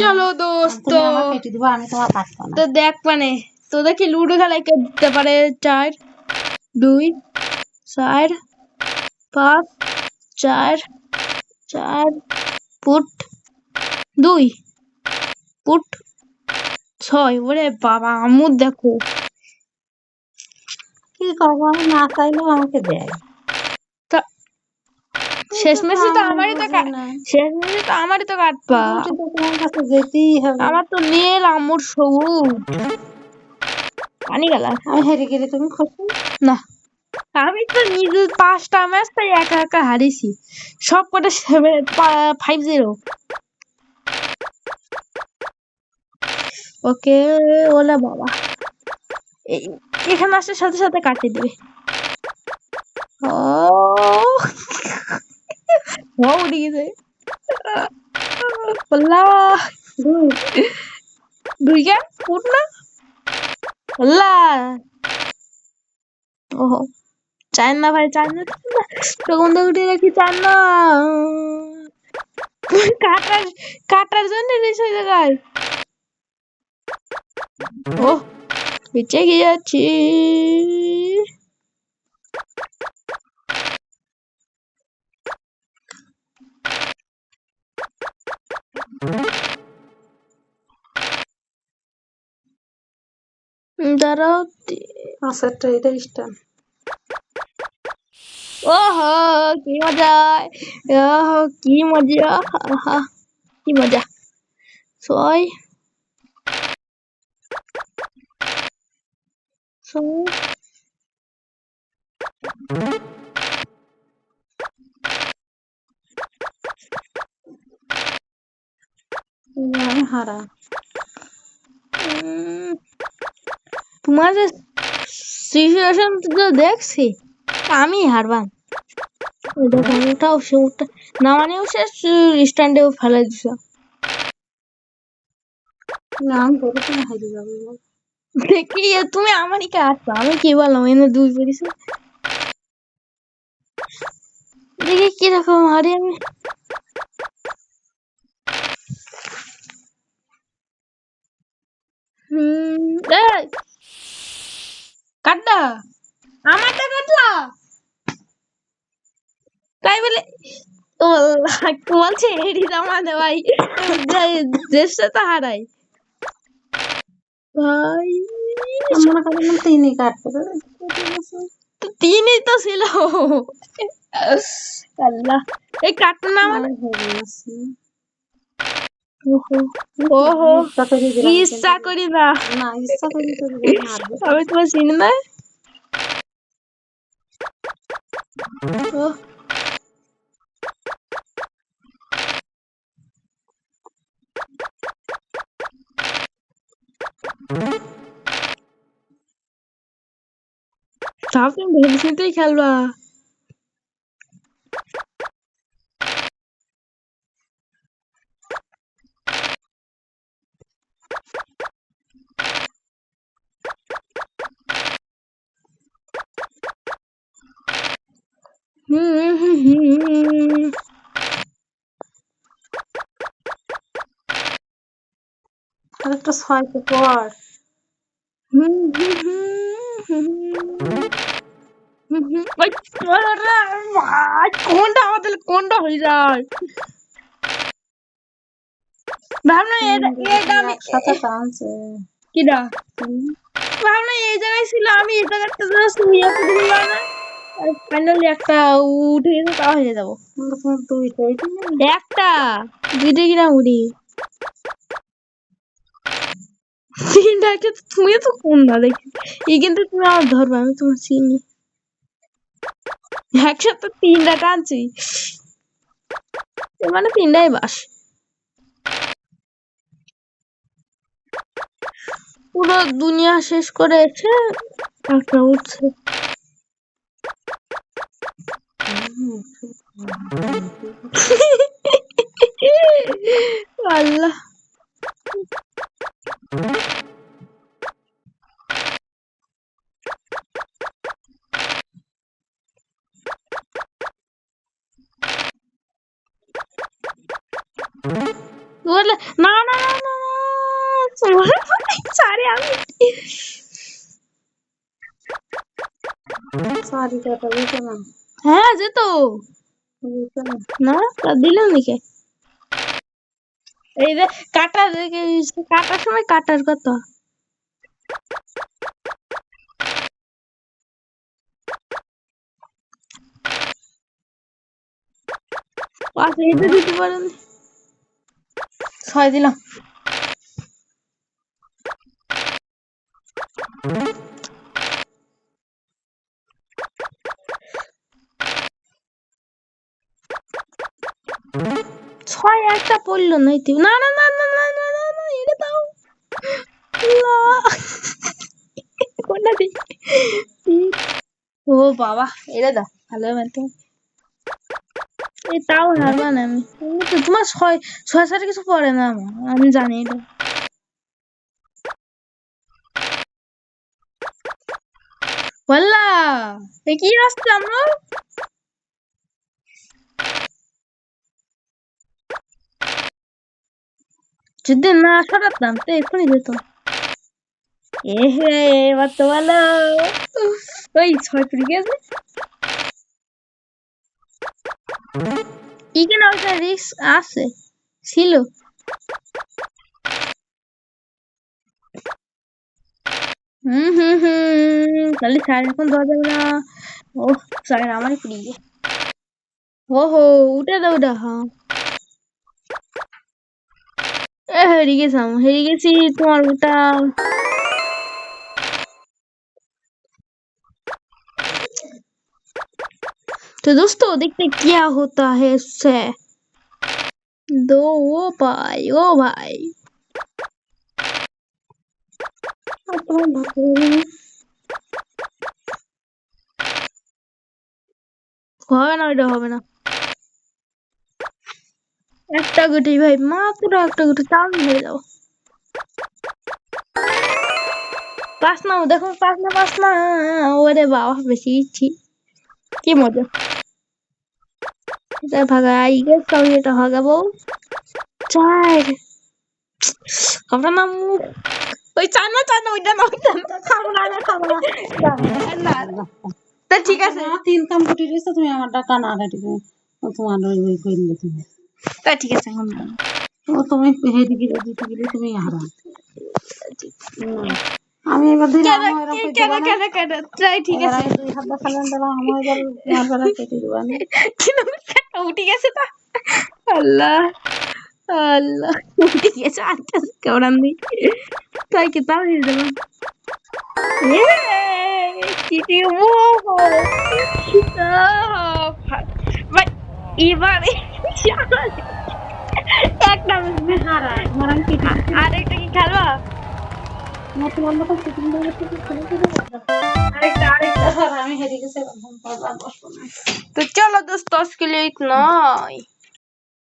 চলো দোস্ত, তো দেখ মানে তোদের কি লুডো খেলায় কে দিতে পারে? 4 2 4 5 4 4 ফুট 2 ফুট 6। ওরে বাবা, আমু দেখো কি করবো, আমি না চাইলেও আমাকে দেয়। শেষমেশে তো আমারই তো শেষমেশে তো আমারই তো কাটপা। তোমার কাছে যেতেই হবে। আমার তো নীল আমুর সবুজ পানি গেলা। আমি হেরে গেলে তুমি খুশি না, আমি তো নিজে 5টা ম্যাচ তাই একা একা হারিয়েছি, সব কটা 5-0। ওকে, ওলা বাবা এখানে আসার সাথে সাথে কাটিয়ে দিবে। ও উঠে গেছে। দুই কেন ফুট না? ওহো, চাই না ভাই, চাই না, তখন তো উঠে রাখি, চাই না। কাটার কাটার জন্য সেই জায়গায়। ও বেঁচে গিয়েছি। দাঁড়াও, আচ্ছা এটা স্টান। ওহো কি মজা, ওহো কি মজা, আহা কি মজা। 6 আমি হারা। তোমাদের সিচুয়েশন তো দেখছি, আমি হারবাম। দেখো ওটাও সে ওটা না, মানে ও শেষ স্ট্যান্ডেও ফেলে দিছে। না আমি বলেছি না হারিয়ে যাবে। দেখি তুমি আমারই কে আসছো, আমি কি বললাম এনে 2 পড়েছি। দেখি কিরকম হারি আমি। এই কাটটা আমারটা কাটলা তাই বলে ও বলছে এডি জামানে ভাই, দেশটা তো হারাই ভাই। মনে করেন তিনই কাটতে, তো 3ই তো ছিল। আল্লাহ, এই কাটতো না মানে ওহো ইচ্ছা করি না, না ইচ্ছা করি তো আমি তোমার চিনি না। তাও তুমি ভেবেচিন্তেই খেলবা। আরেকটা 6 পর কোনটা আমাদের কোনটা হয়ে যায় ভাবনা, এটা আমি কিরা ভাবনা এই জায়গায় ছিল, আমি এই জায়গাটা জাস্ট নিয়ে দিলাম না, ফাইনালি একটা উঠে গেছে, তাও হয়ে যাবো। একটা দুইটা কিনা উড়ি তিনটা, তুমি তো কোন না দেখি এই, কিন্তু তুমি আমার ধরবে, আমি তোমার চিনি। একসাথে 3টা টানছি, মানে 3টাই বাস। পুরো দুনিয়া শেষ করে এসে একটা উঠছে। আল্লাহ, বলে না না না না না, সারে আমি সারি কাটা দিতে না হ্যাঁ যেত দিতে না। না তা দিলাম নাকি এই যে কাটার কাটার সময় কাটার কথা পাঁচ এটা দিতে পারেন 6 দিলাম ছয় একটা পড়লো না তুই না না না না না না না না এটা দাও আল্লাহ কোনটা দি ও বাবা এটা দাও ভালো হবে তো এই তাও হারবা না আমি তো তোমার ছয় ছয় সাথে কিছু পড়ে না আমার আমি জানি এটা বললা কি আসছে আমরা যদি না সরাতাম তো এক্ষুনি যেত এ হে এবার তো ভালো ওই ছয় পড়ে গেছে কি কেন ওইটা রিস্ক আছে ছিল তাহলে স্যার এখন দেওয়া যাবে না ও স্যার আমারই পড়ে গিয়ে ও হো উঠে দাও ওটা হ্যাঁ হেরে গেছিলাম হেরে গেছি তোমার ওটা तो दोस्तों देखते क्या होता है इससे दो ओ भाई আর তোমার ভাবতে হবে না হবে না ওইটা হবে না একটা গুটি ভাই মাত্র একটা গুটি তাও হয়ে যাও পাস না দেখো পাস না ওরে বাবা বেশি ইচ্ছি কি মজা এটা ভাগাই গেছে এটা ভাগাবো চার আমরা নাম ওই চানা ওইটা না খাবো না খাবো না না তা ঠিক আছে আমার 3 কাম কুটি দিছো তুমি আমার টাকা না কাটিবে তোমার ওই কইলে তুমি তা ঠিক আছে এখন ও তুমি হেদি গিয়ে দিতে গেলে তুমি হারা আমি এবার দিন কেন ট্রাই ঠিক আছে দুই হাত দেখালেন তারা আমার এবার তোমার বেলা কেটে দেবো আমি উঠে গেছে তা আল্লাহ আল্লাহ উঠে গেছে আচ্ছা কেমন দি তাই কি তাও দিয়ে দেবো কি ভাই এবারে একটা হারা মারান কেটে আরেকটা কি খেলবা নতুন অন্য কাছে শুটিং করে আরেকটা আমি হেরে গেছে तो चलो दोस्तों आज के लिए इतना ही